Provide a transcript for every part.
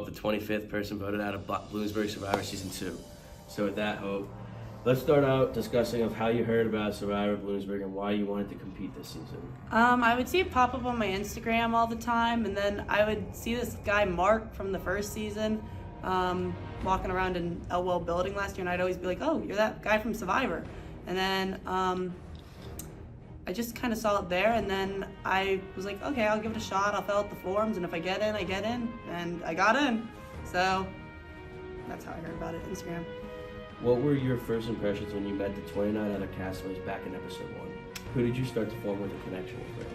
Hope, the 25th person voted out of Bloomsburg Survivor Season 2. So with that, Hope, let's start out discussing of how you heard about Survivor Bloomsburg and why you wanted to compete this season. I would see it pop up on my Instagram all the time, and then I would see this guy Mark from the first season walking around in Elwell building last year, and I'd always be like, oh, you're that guy from Survivor. And then I just kind of saw it there, and then I was like, okay, I'll give it a shot. I'll fill out the forms, and if I get in, I get in, and I got in. So that's how I heard about it, Instagram. What were your first impressions when you met the 29 other castaways back in episode 1? Who did you start to form with a connection with?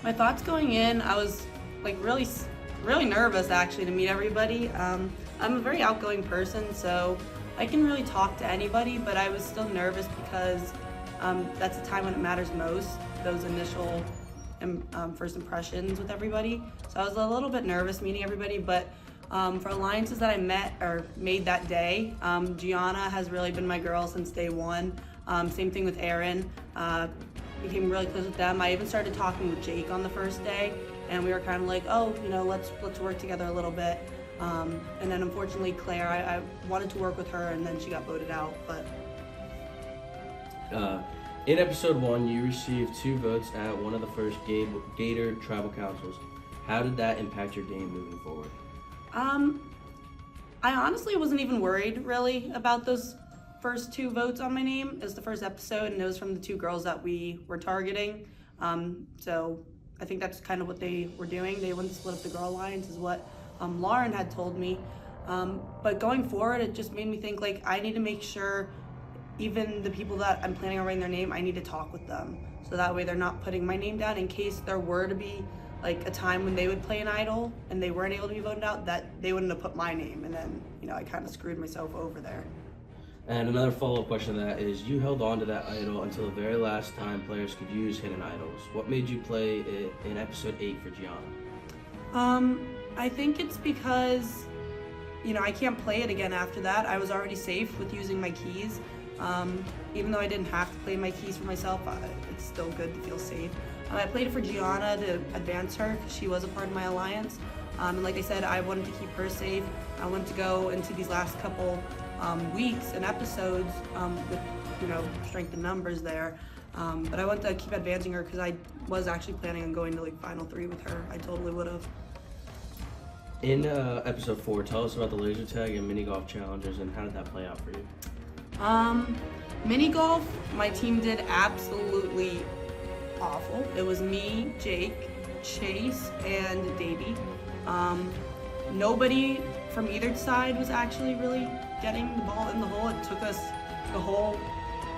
My thoughts going in, I was like really nervous actually to meet everybody. I'm a very outgoing person, so I can really talk to anybody, but I was still nervous because that's the time when it matters most, those initial first impressions with everybody. So I was a little bit nervous meeting everybody, but for alliances that I made that day, Gianna has really been my girl since day one. Same thing with Aaron. Became really close with them. I even started talking with Jake on the first day, and we were kind of like, oh, you know, let's work together a little bit. And then unfortunately Claire, I wanted to work with her, and then she got voted out. But in episode 1, you received 2 votes at one of the first Gator tribal councils. How did that impact your game moving forward? I honestly wasn't even worried really about those first 2 votes on my name. It was the first episode, and it was from the 2 girls that we were targeting. So I think that's kind of what they were doing. They wanted to split up the girl alliance is what Lauren had told me. But going forward, it just made me think like I need to make sure even the people that I'm planning on writing their name, I need to talk with them. So that way they're not putting my name down in case there were to be like a time when they would play an idol and they weren't able to be voted out, that they wouldn't have put my name, and then, you know, I kind of screwed myself over there. And another follow-up question to that is, you held on to that idol until the very last time players could use hidden idols. What made you play it in episode 8 for Gianna? I think it's because, you know, I can't play it again after that. I was already safe with using my keys. Even though I didn't have to play my keys for myself, it's still good to feel safe. I played it for Gianna to advance her because she was a part of my alliance. And like I said, I wanted to keep her safe. I wanted to go into these last couple weeks and episodes with, you know, strength in numbers there. But I wanted to keep advancing her because I was actually planning on going to like final 3 with her. I totally would have. In episode 4, tell us about the laser tag and mini golf challenges and how did that play out for you? Mini golf, my team did absolutely awful. It was me, Jake, Chase, and Davey. Nobody from either side was actually really getting the ball in the hole. It took us the whole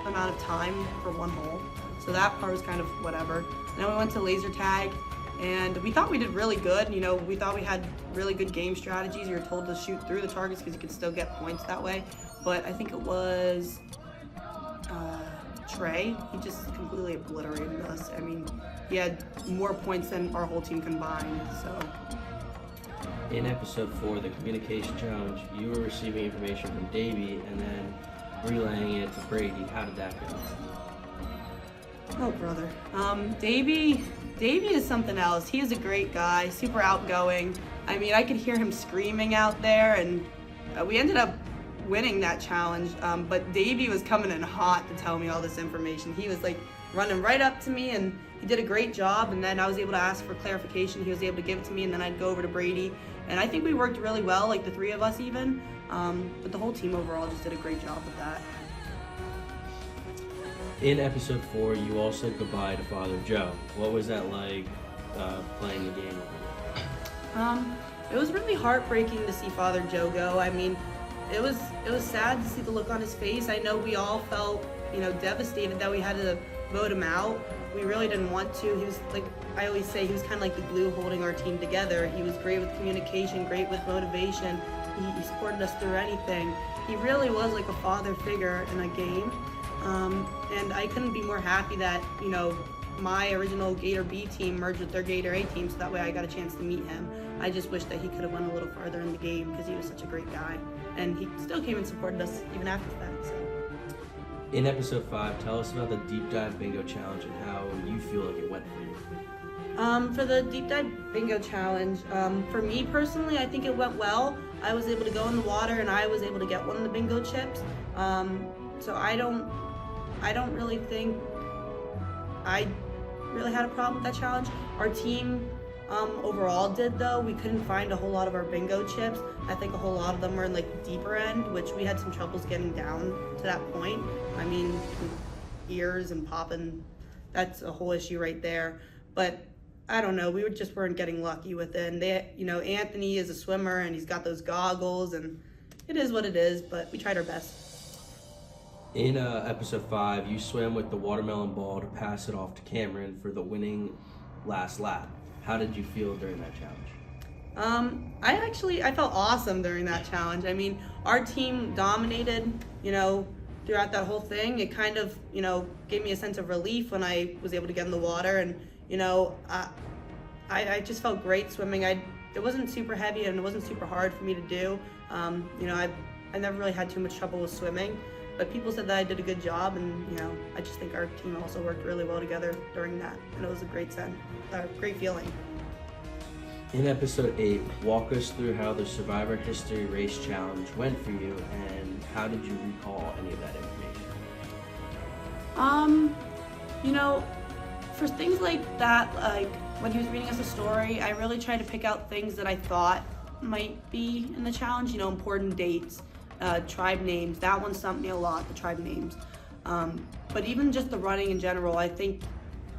amount of time for one hole. So that part was kind of whatever. And then we went to laser tag, and we thought we did really good. You know, we thought we had really good game strategies. You were told to shoot through the targets because you could still get points that way. But I think it was Trey. He just completely obliterated us. I mean, he had more points than our whole team combined, so. In episode 4, the communication challenge, you were receiving information from Davey and then relaying it to Brady. How did that go? Oh, brother. Davey is something else. He is a great guy, super outgoing. I mean, I could hear him screaming out there, and we ended up winning that challenge, but Davey was coming in hot to tell me all this information. He was like running right up to me, and he did a great job, and then I was able to ask for clarification. He was able to give it to me, and then I'd go over to Brady, and I think we worked really well, like the 3 of us even, but the whole team overall just did a great job with that. In episode 4, you all said goodbye to Father Joe. What was that like playing the game over there? It was really heartbreaking to see Father Joe go. I mean, it was sad to see the look on his face. I know we all felt, you know, devastated that we had to vote him out. We really didn't want to. He was, like I always say, he was kind of like the glue holding our team together. He was great with communication, great with motivation. He supported us through anything. He really was like a father figure in a game. And I couldn't be more happy that, you know, my original Gator B team merged with their Gator A team, so that way I got a chance to meet him. I just wish that he could have went a little further in the game because he was such a great guy. And he still came and supported us even after that. So. In episode 5, tell us about the deep dive bingo challenge and how you feel like it went for you. For the deep dive bingo challenge, for me personally, I think it went well. I was able to go in the water and I was able to get one of the bingo chips. So I don't really think I really had a problem with that challenge. Our team overall did though. We couldn't find a whole lot of our bingo chips. I think a whole lot of them were in like the deeper end, which we had some troubles getting down to that point. I mean, ears and popping, that's a whole issue right there. But I don't know, we just weren't getting lucky with it. And Anthony is a swimmer and he's got those goggles and it is what it is, but we tried our best. In episode 5, you swam with the watermelon ball to pass it off to Cameron for the winning last lap. How did you feel during that challenge? I felt awesome during that challenge. I mean, our team dominated, throughout that whole thing. It kind of, gave me a sense of relief when I was able to get in the water, and I just felt great swimming. It wasn't super heavy and it wasn't super hard for me to do. I never really had too much trouble with swimming, but people said that I did a good job, and I just think our team also worked really well together during that, and it was a great feeling. In episode 8, walk us through how the Survivor History Race Challenge went for you, and how did you recall any of that information? For things like that, like when he was reading us a story, I really tried to pick out things that I thought might be in the challenge, important dates, tribe names. That one stumped me a lot, the tribe names. But even just the running in general, I think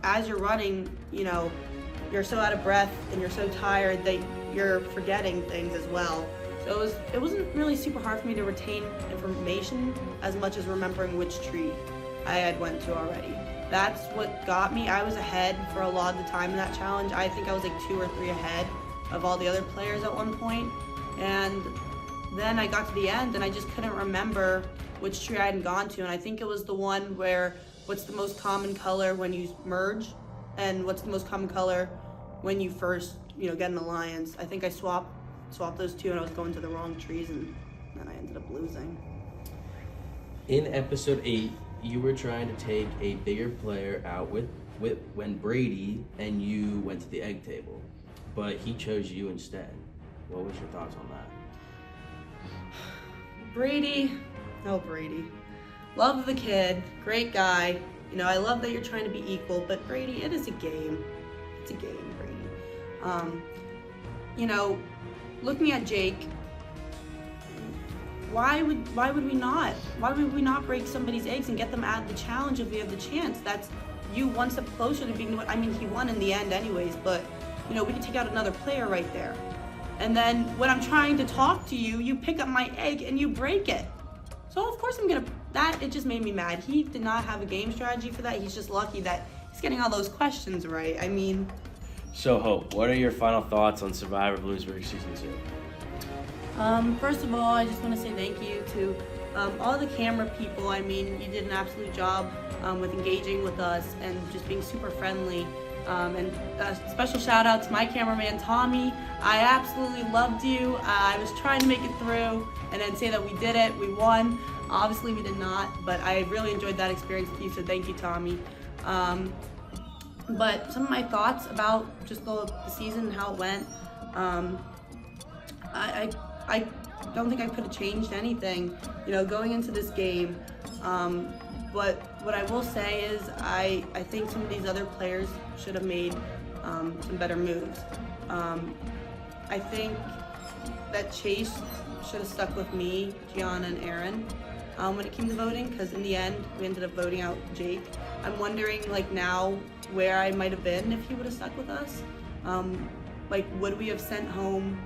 as you're running, you're so out of breath and you're so tired that you're forgetting things as well. So it wasn't really super hard for me to retain information as much as remembering which tree I had went to already. That's what got me. I was ahead for a lot of the time in that challenge. I think I was like 2 or 3 ahead of all the other players at one point. And then I got to the end and I just couldn't remember which tree I hadn't gone to. And I think it was the one where what's the most common color when you merge, and what's the most common color when you first, get in the alliance. I think I swapped those two and I was going to the wrong trees, and then I ended up losing. In episode 8, you were trying to take a bigger player out with when Brady and you went to the egg table, but he chose you instead. What was your thoughts on that? Brady. Love the kid, great guy. I love that you're trying to be equal, but Brady, it is a game. It's a game, Brady. Looking at Jake, why would we not break somebody's eggs and get them out of the challenge if we have the chance? That's you one step closer to being, he won in the end anyways, but we can take out another player right there. And then when I'm trying to talk to you, you pick up my egg and you break it. So of course it just made me mad. He did not have a game strategy for that. He's just lucky that he's getting all those questions right. So Hope, what are your final thoughts on Survivor Bloomsburg Season 2? First of all, I just want to say thank you to all the camera people. You did an absolute job with engaging with us and just being super friendly. And a special shout out to my cameraman, Tommy. I absolutely loved you. I was trying to make it through and then say that we did it, we won. Obviously we did not, but I really enjoyed that experience with you, so thank you, Tommy. But some of my thoughts about just the season and how it went, I don't think I could have changed anything, going into this game. But what I will say is I think some of these other players should have made some better moves. I think that Chase should have stuck with me, Gianna, and Aaron when it came to voting, because in the end we ended up voting out Jake. I'm wondering now where I might have been if he would have stuck with us. Would we have sent home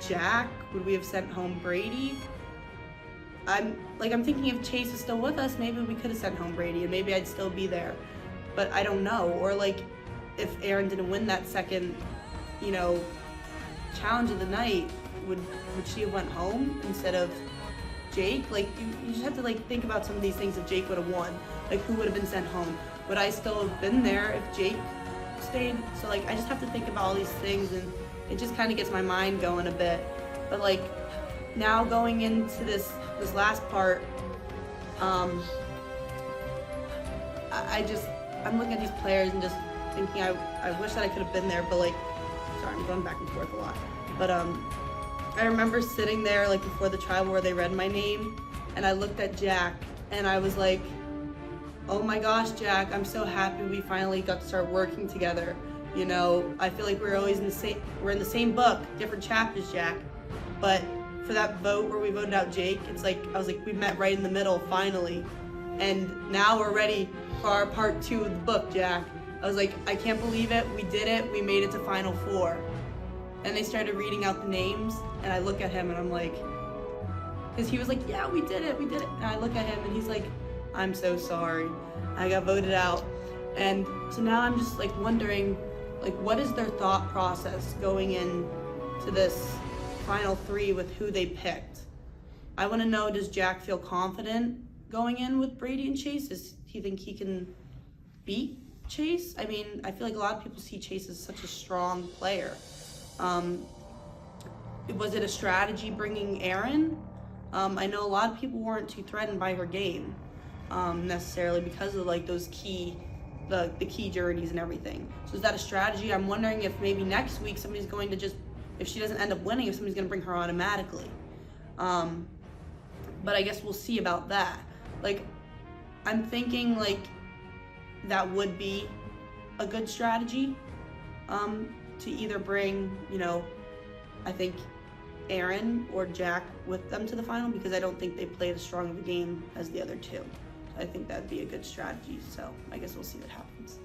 Jack? Would we have sent home Brady? I'm thinking if Chase is still with us, maybe we could have sent home Brady and maybe I'd still be there. But I don't know. Or if Aaron didn't win that second, challenge of the night, would she have went home instead of Jake? You just have to think about some of these things. If Jake would have won, who would have been sent home? Would I still have been there if Jake stayed? So I just have to think about all these things, and it just kind of gets my mind going a bit. But now going into this last part, I'm looking at these players and just thinking I wish that I could have been there, but like, sorry, I'm going back and forth a lot. But I remember sitting there like before the trial where they read my name, and I looked at Jack, and I was like, oh my gosh, Jack, I'm so happy we finally got to start working together. You know, I feel like we're always we're in the same book, different chapters, Jack. But for that vote where we voted out Jake, it's like, I was like, we met right in the middle, finally. And now we're ready for our part 2 of the book, Jack. I was like, I can't believe it, we did it, we made it to Final 4. And they started reading out the names, and I look at him and I'm like, because he was like, yeah, we did it. And I look at him and he's like, I'm so sorry, I got voted out. And so now I'm just like wondering, like, what is their thought process going in to this final 3 with who they picked? I want to know, does Jack feel confident going in with Brady and Chase? Does he think he can beat Chase? I mean, I feel like a lot of people see Chase as such a strong player. Was it a strategy bringing Erin? I know a lot of people weren't too threatened by her game necessarily because of like those the key journeys and everything. So is that a strategy? I'm wondering if maybe next week somebody's going to just, if she doesn't end up winning, if somebody's going to bring her automatically. But I guess we'll see about that. Like, I'm thinking like that would be a good strategy to either bring, you know, I think Erin or Jack with them to the final, because I don't think they played as strong of a game as the other 2. I think that'd be a good strategy, so I guess we'll see what happens.